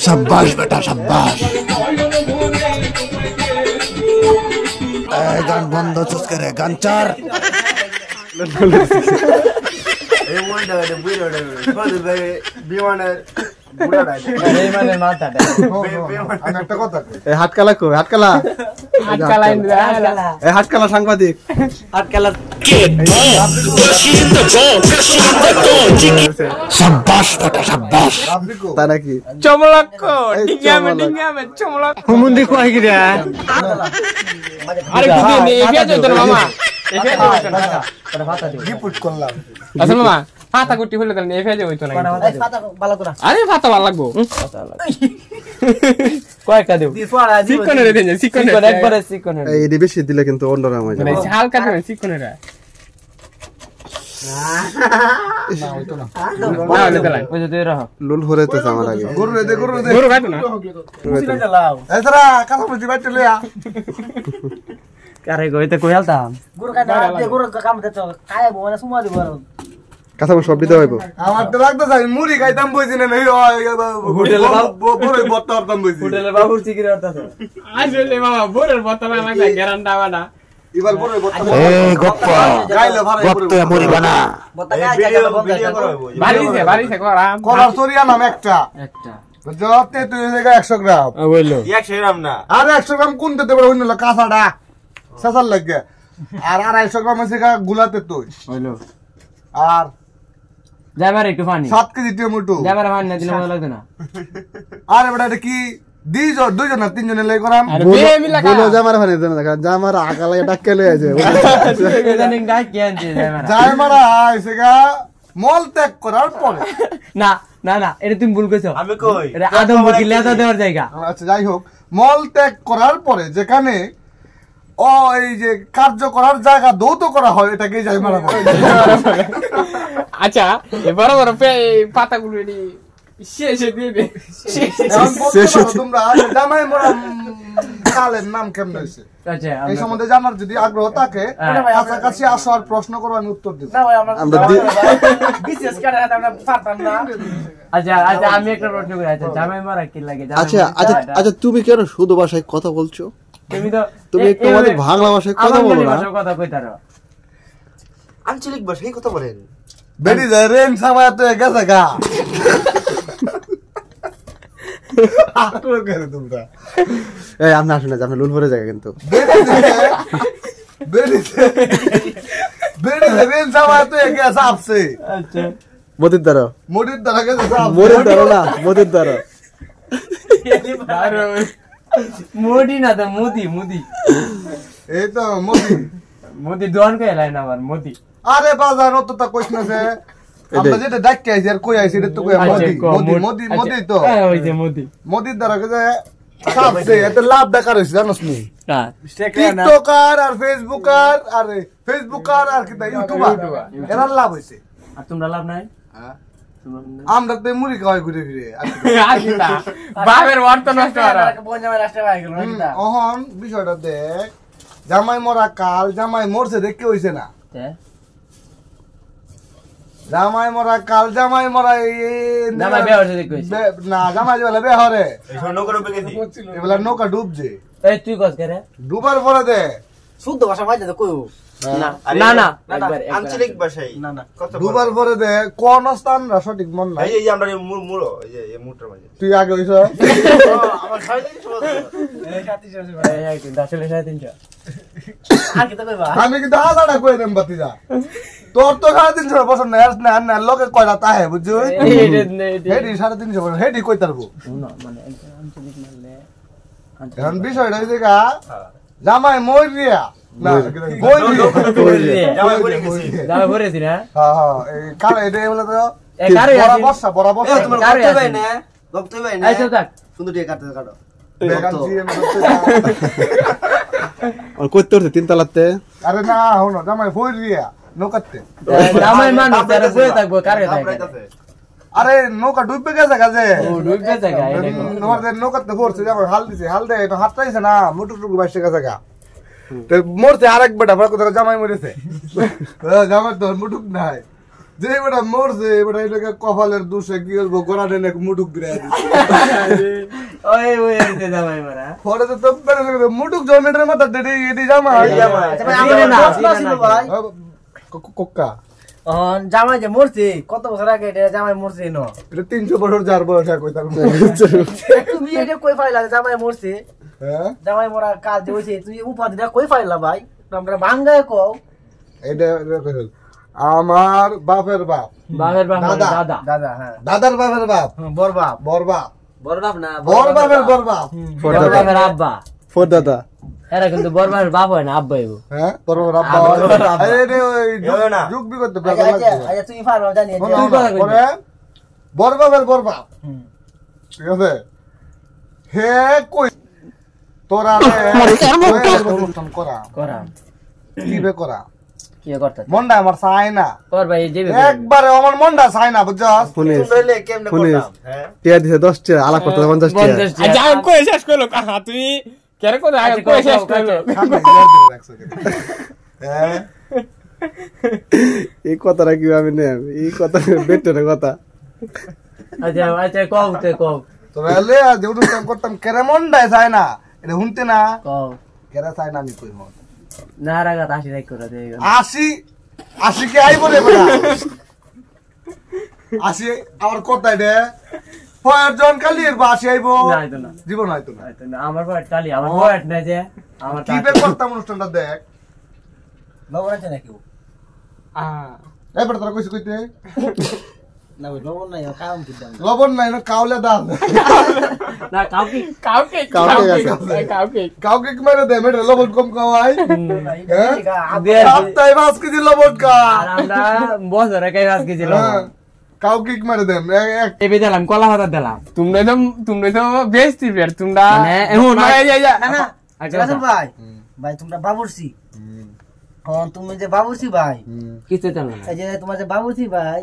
शाबाश बेटा शाबाश গান বন্ধ চুপ করে গান চার এই ওয়ান্ডা দে বুড়াড়ে বল বে বিমানে বুড়াড়া এই মানে মাথাটা আমি একটা কথা এই হাতকালা কই হাতকালা এই হাতকালা সাংবাদিক হাতকালা কে শাবাশ বেটা শাবাশ তা নাকি চমলক ডিঙ্গামে চমলক হুমুন্দি কই গিরা আরে কি নে এফিয়া জয় তোর মামা এফিয়া জয় তোর না তোর ফাতা দি রিপোর্ট করলাম আসল মামা ফাতা গুটি হইলো তাহলে এফিয়া জয় হইতো না ফাতা ভালো করে আরে ফাতা ভালো লাগবো কয়টা দেব সিকনের দেন সিকনের একবারে সিকনের এই দি বেশি দিলে কিন্তু অন্যরকম হয়ে যাবে মানে হালকা দেন সিকনের না হইতো না না দেলাই ওই যে রাখ লুল হরে তো আমার আগে গরু গাইতো না মুসিনা চালাও এছাড়া কালো মুজি বাইতে লয়া আরে গইতে কইলতাম গরু কাটা দে গরু কাম দে তো কায় বনা সুমা দিব কথা সব দিতে হইব আমার তো লাগতো যাই মুড়ি খাইতাম বইছি না নাই হোটেলে বড়ই বত্তা করতাম বইছি হোটেলে বাবুর চিকিরে করতাছে আসলে মামা বড়ের বত্তা না লাগা গ্যারান্টা বানা এবার বড়ই বত্তা এই গপ্পা গাইলে ভাড়া গপ্পা মুড়ি বানা বত্তা গায় ভিডিও করব বাড়িতে করাম কলার সরিয়া নাম একটা বুঝতে তুই জায়গা 100 গ্রাম বললো 100 গ্রাম না আরে 100 গ্রাম কোন দিতে পারে হইলো কাঁচাটা সাসাল লাগে আর 250 গ্রাম আছে গুলাতে তুই হইলো আর যাবার একটু পানি 7 কেজি টমেটো যাবার পানি না দিলে ভালো লাগবে না আরে বেটা এটা কি দুইজন না তিনজনে লাই করাম বলো জামার ফানে দেন না জামার আকালে ডাক্কে লই আছে এদানিং ডাক কি আনছে যাবার জামারা আইছেগা মল ত্যাগ করার পরে না না না এটা তুমি ভুল কইছো আমি কই এটা আদম বকি লেদা দেওয়ার জায়গা আচ্ছা যাই হোক মল ত্যাগ করার পরে যেখানে এই যে কার্য করার জায়গা দৌত করা হয় এটাকে জামারা বলে আচ্ছা বড় বড় পাতাগুলো এডি শেষে দিয়ে দে তোমরা জামাই মোরা কালের নাম কেমন হইছে আচ্ছা এই সম্বন্ধে জানার যদি আগ্রহ থাকে কাছাকাছি আসো আর প্রশ্ন করো আমি উত্তর দেব না ভাই আমরা বিশেষ করে আমরা পারতাম না আচ্ছা আচ্ছা আমি একটা প্রশ্ন করি আচ্ছা জামাই মারা কি লাগে আচ্ছা আচ্ছা আচ্ছা তুমি কেন শুদ্ধ ভাষায় কথা বলছো তুমি একটু আমাদের বাংলা ভাষায় কথা বলো না কথা কইতারো আঞ্চলিক ভাষায় কথা বলেন বেরি রেন সামা তো গেছে গা আটলো করে তোমরা এই আপনি আসুন না আপনি লুল ভরে জায়গা কিন্তু বেরি রেন সামা তো গেছে আপসে আচ্ছা মোদির দ্বারা গেছে মোদির দ্বারা না মোদির দ্বারা মোদি না তো মোদি এই তো মোদি দোয়ান কই লাইন আমার মোদি আরে বাজার অত তা কইছ না যে আমরা যেটা ডাকতে আইছি আর কই আইছি এটা তো কই মোদি তো হ্যাঁ ওই যে মোদির দ্বারা গেছে সবচেয়ে এত লাভ বেকার হইছে জানোস নি হ্যাঁ টিকটকার আর ফেসবুকার আর কি ইউটিউবার এরা লাভ হইছে আর তোমরা লাভ নাই আমরা তো মুড়ি খাওয়াই ঘুরে ফিরে বাপের অর্থ নষ্ট করা বঞ্জামাই রাষ্ট্রে ভাই গেল না অহন বিষয়টা দেখ জামাই মরা কাল জামাই মরছে দেখতে হইছে না জামাই মরা কাল জামাই মরা জামাই বিয়ে হইছে দেখতে হইছে না জামাই বলে বে হরে নৌকা ডুবে গেছি এবেলা নৌকা ডুবছে এই তুই কস করে ডুবার পরে দে শুদ্ধ ভাষা ভাই তো কইও না না আঞ্চলিক ভাষায় না না ডুবার পরে দে কোন স্থান সঠিক মন নাই এই আমরা মুড়ো এই মুড়টার মাঝে তুই আগে হইছ আমার 350 আর কি তো কইবা আমি কিন্তু হাজারটা কই দেম বাতিজা তোর তো 350 বছর না লোকে কয়টা তাহে বুঝছো হেডি 350 বছর হেডি কই তারবো মানে আঞ্চলিক মানলে এখন বিষয়টা হইছে গা জামাই মরিয়া না জামাই পড়েছি না হ্যাঁ হ্যাঁ এই কার এটা হলো তো বরাবর তোমার করতে ভাই না গপ্তে ভাই না আচ্ছা থাক সুন্দর দিয়ে কাটতে কাটো আর কইতে তিন তালাতে আরে না হনো জামাই মরিয়া নৌকাতে জামাই মানুষ তারা বসে থাকবো কারে থাকে আরে নৌকা ডুববে গেছে কাজে ডুববে জায়গা তোমাদের নৌকাতে পড়ছে যেমন হাল দিছে হাল দেয় তো হাতটা দিছে না মুটুক টুকু বাইশে গেছে গা তো মরছে আরেক বেটা কোথাও জামাই মরেছে জামাই তো মুটুক নাই যে বেটা মরছে বেটা এটাকে কপালের দোষে কি করবো গোড়া টেনে মুটুক বিরাই ওই এতে জামাই মারা পরে তো মুটুক জমেটের মাথা এটি জামাই কোক্কা জামাই যে মরছে কত বছর আগে এটা জামাই মরছে ন এটা 300 বছর যার বয়স আর কই তার তুমি এটা কই ফাইলা জামাই মরছে হ্যাঁ জামাই মরা কাজ যে হইছে তুই উপাধিটা কই ফাইলা ভাই আমরা ভাঙ্গায় কও এটা আমার বাপের বাপ দাদা দাদা হ্যাঁ দাদার বাপের বাপ বর বাপ বর বাপ বর বাপ না বর বাপের বর বাপ বড় বাবার আব্বা ফোর দাদা এরা কিন্তু বড় বাবার বাপ হয় না আব্বা হইবো হ্যাঁ বর বাবার আব্বা আরে ওই যুগ বিগত ব্যাপার লাগছে আচ্ছা তুই ফার জানি পরে বর বাপের বর বাপ ঠিক আছে হে কই তোরা অনুষ্ঠান করা করা কি বে করা কি করতে মনটা আমার চাই না কর ভাই যাবে একবারে আমার মনটা চাই না বুঝছস শুনিস হইলে কেমনে করতাম হ্যাঁ টিয়া দিছে 10 টিয়া আলাপ করতে 50 টিয়া আচ্ছা কই শেষ করলো কাহা তুই কেন কই আগে কই শেষ করলো হ্যাঁ এই কথাটা কি আমি নেব এই কথা বেটার কথা আচ্ছা আচ্ছা কও তে কও তোরা এলে যে অনুষ্ঠান করতাম কেরে মনটা চাই না এটা শুনতে না কও কেরে চাই না আমি কই মন না রাগা তাসি দেখ করে দে 80 কে আইবো রে বড়া 80 আমার কথাই দে পয়ের জন কালির বাসি আইবো না আইতো না জীবন হয়তো না আইতো না আমার বয়স কালি আমার বয়স নাই যে আমার কি বে করতাম অনুষ্ঠানটা দেখ লবণ আছে নাকি এবার তোরা কইছ কইতে না ওই লবণ নাই কাম দিতাম লবণ নাই না কাউলে দাল না কাউকে কাউকে কি মেরে দে মেরে লবণ কম খাওয়াই হ্যাঁ দে আপতাই মাছ কেজি লবণ কা আর আমরা বছরে কাই রাত গেছিল কাউকে কি মেরে দেন এবে দিলাম কলা পাতা দিলাম তোমরা তো বেস্ট প্লেয়ার তোমরা মানে এখন না না আচ্ছা ভাই ভাই তোমরা বাবুর্চি তুমি যে বাবুর্চি ভাই কিছু জানো না এই যে তোমার যে বাবুর্চি ভাই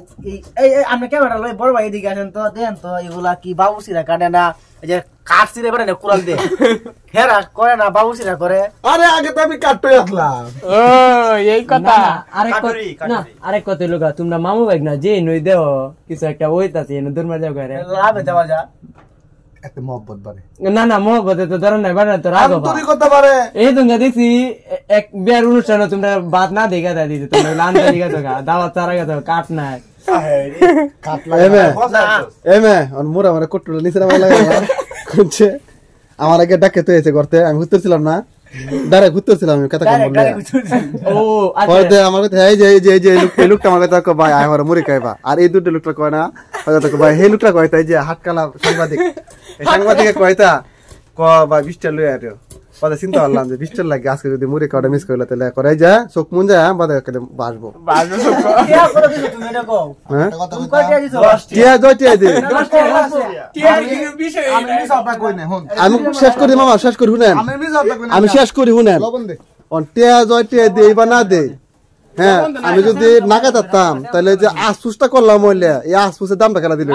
এই আমরা ক্যামেরা লই বড় ভাই এদিকে আসেন তো দেন তো এগুলা কি বাবুর্চিরা কাটে না এই যে কাটছি রে না কুড়াল দে হেরা করে না বাবুর্চিরা করে আরে আগে তো আমি কাটতে আসলাম ও এই কথা আরেক কথা লোক তোমরা মামু ভাই না যে নই দেও কিছু একটা ওইতাছে এনে দূর মার যাও করে লাভে যাওয়া যা এত মহব্বত বারে না মহব্বতে তো ধরেন নাই বাড়া তো রাগ তুই কথা পারে এই তোমরা দেখছি এক বিয়ার অনুষ্ঠানে তোমরা ভাত না দেখা দেয় দিতে তোমরা লান্দা দিকে তো দাওয়াত চারা গেছো কাট নাই কাটলা এমে অন মুরা মানে কট্টুটা নিচে নামা লাগে কোনছে আমার আগে ডাকে তো এসে করতে আমি ঘুরতেছিলাম না ডাইরেক্ট ঘুরতেছিলাম আমি কথা কম বললে ও হয়তো আমার কথা এই যে এই লোকটা আমার কথা কয় ভাই আমার মুড়ি খাইবা আর এই দুটো লোকটা কয় না হয়তো ভাই এই লোকটা কয় তাই যে হাতকালা সাংবাদিক এই সাংবাদিকে কয়তা ক ভাই 20টা লই আইরো পরে চিন্তা করলাম যে 20টা লাগে আজকে যদি মুড়ি খাওয়া মিস করলে তাহলে করে যা চোখ মুন যা বাদে কেটে বাসবো টিয়া করে দিছো তুমি এটা কও হ্যাঁ তুমি কয় টিয়া দিছো টিয়া টিয়া দে টিয়া কি বিষয় আমি মিছাটা কই না হন আমি শেষ করি মামা শেষ করি শুনেন আমি মিছাটা কই না আমি শেষ করি শুনেন লবণ দে অন টিয়া টিয়া দেই বা না দেই হ্যাঁ আমি যদি নাকা থাকতাম তাহলে যে আসুসটা করলাম মইলে এই আসুসের দামটা খেলা দিল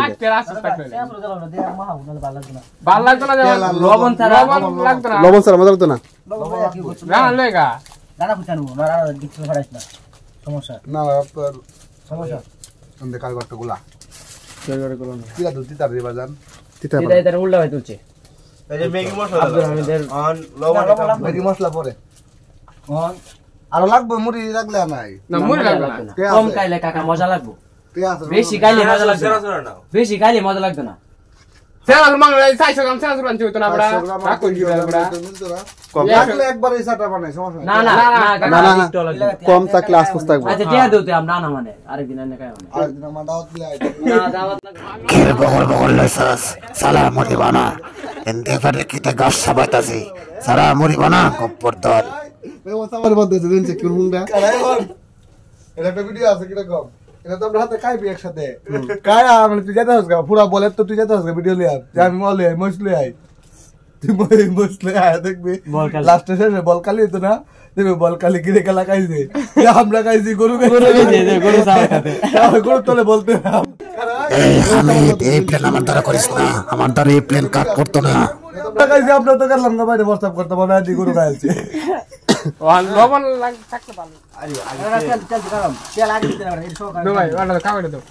লবণ ছাড়া মজা লাগতো না সমস্যা না সমস্যা সন্ধে কাল গট্ট গুলা কিরা দুতি তার দিবা জান তিতা উল্টা হয়ে তুলছে এই যে ম্যাগি মশলা অন লবণ ম্যাগি মশলা পরে অন আরো লাগবে মুড়ি রাখলে নাই না মুড়ি লাগবে না কম খাইলে কাকা মজা লাগবে পেঁয়াজ বেশি খাইলে মজা লাগবে না বেশি খাইলে মজা লাগবে না সেরাল মাংলা 400 গ্রাম 400 গ্রাম চুইতো না বড়া না কই দিবা বড়া কম থাকলে একবার এই সাটা বানাই সমস্যা না না না কম থাকলে আসুস থাকবে আচ্ছা টিয়া দিতে আমরা না মানে আরেকদিন এনে খাই মানে আরেকদিন আমার দাওয়াত দিলে আইতো না দাওয়াত না খের বগল বগল লইছস সালা মুড়ি বানা এনতে ফারে কিতে গাছ সাবাতাছি সারা মুড়ি বানা কপ্পর দল এই ওটা আমার বন্ধ আছে দেন চেক করুন না এটা একটা ভিডিও আছে কিটা কম এটা তো আমরা হাতে খাইবি একসাথে কায়া মানে তুই যেতে হস পুরা বলে তো তুই যেতে হস ভিডিও লিয়া যে আমি মলে মছলি আই তুই বসলে আয়া দেখবি লাস্টে শেষে বল কালি হতো না দেখবি বল কালি গিরে খেলা খাইছে আমরা খাইছি গরু গরু তলে বলতে এই প্লেন আমার দ্বারা করিস না, আমার দ্বারা এই প্লেন কাট করতো না। খাইছি আমরা তো করলাম না বাইরে প্রস্তাব করতে মনে হয় গরু খাইছে লবণ থাকতে পারলো তেল আগে দিতে না এটা সব ভাই ওটা খাওয়াটা দাও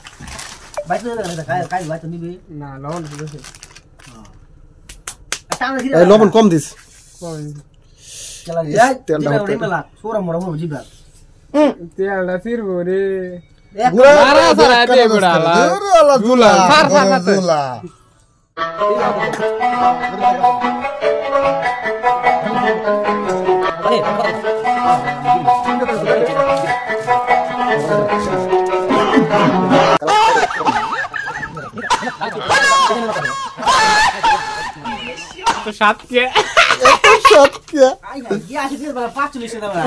বাইতে না কাই বাইতে নিবি না লবণ দিছে এই লবণ কম দিস তেল আগে তেল সোরা মোরা মোরা জিবা তেলটা ফিরবো রে গুড়া সারা সারা দে গুড়ালা গুলা সার সার গুলা তো সাত কে আই না কি আছে কি 45 টাকা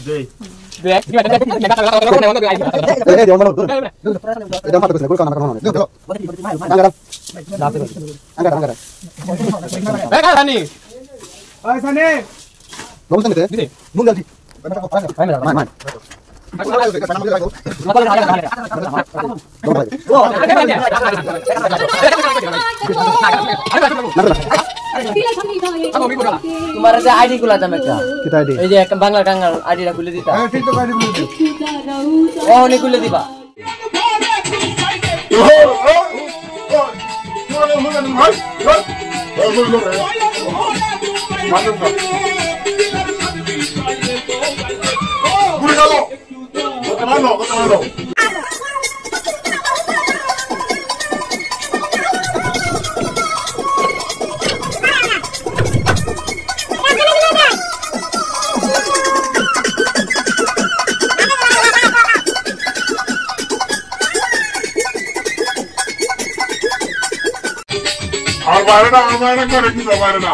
দেই দেখ কি এটা এই দিও মানো এটা মাথা কইছে গুড় কানা কানা দিও দিও আঙ্গারা আঙ্গারা আঙ্গারা এই কানি ওই সানি লবণ দিতে দিতে মুন জলদি মান মান তোমার যে আইডি গুলা দাম একটা কি তাইডি এই যে বাংলা টাঙ্গাল আইডিটা খুলে দিতা ঠিক তো গাড়ি বলে দিও ও নি খুলে দিবা আমার করে কি পারে না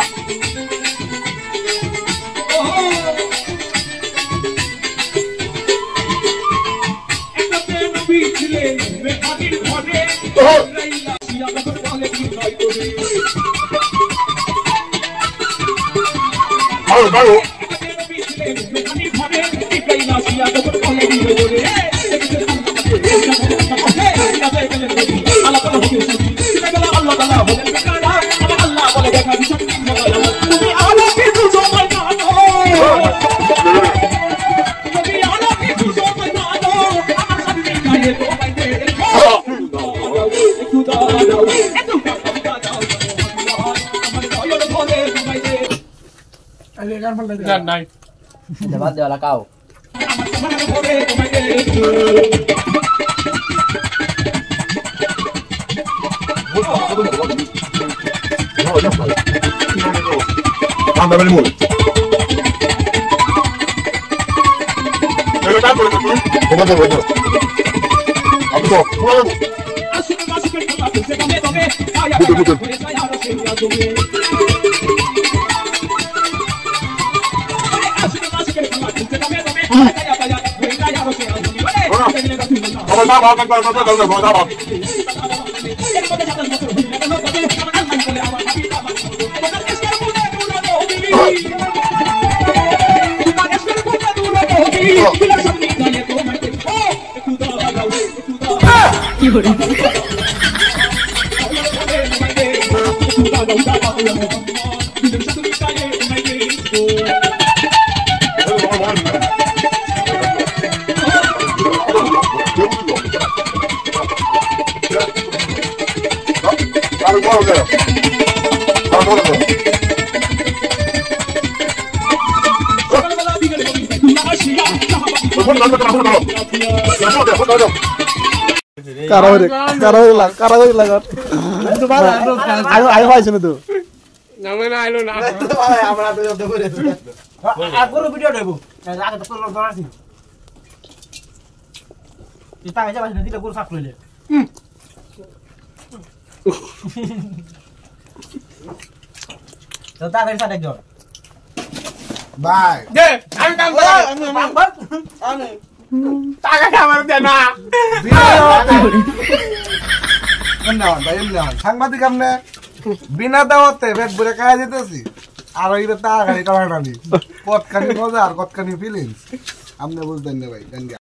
ভালো ভালো নাই বাদ দেওয়া লাগাও anda el muro. Pero tanto de tú, ¿cómo te voy a hacer? Amigo, ¿cómo? আয় পাইছ না তো নামে না আইলো না আমরা তো জব্দ করে আর পুরো ভিডিও দেব আগে তো কলর ধরাছি এটা আগে যাবে দিলে গুল সাফ কইলে তো তাদের সাথে জোর বাই দে আমি কাম করব আমি টাকা খাবার দে না না ভাই এমনি সাংবাদিক আমনে বিনা দাওয়াতে পেট ভরে খাওয়া যেতেছি আর ওইটা তাড়াতাড়ি টানাটানি কতখানি মজা আর কতখানি ফিলিংস আপনি বুঝতেন না ভাই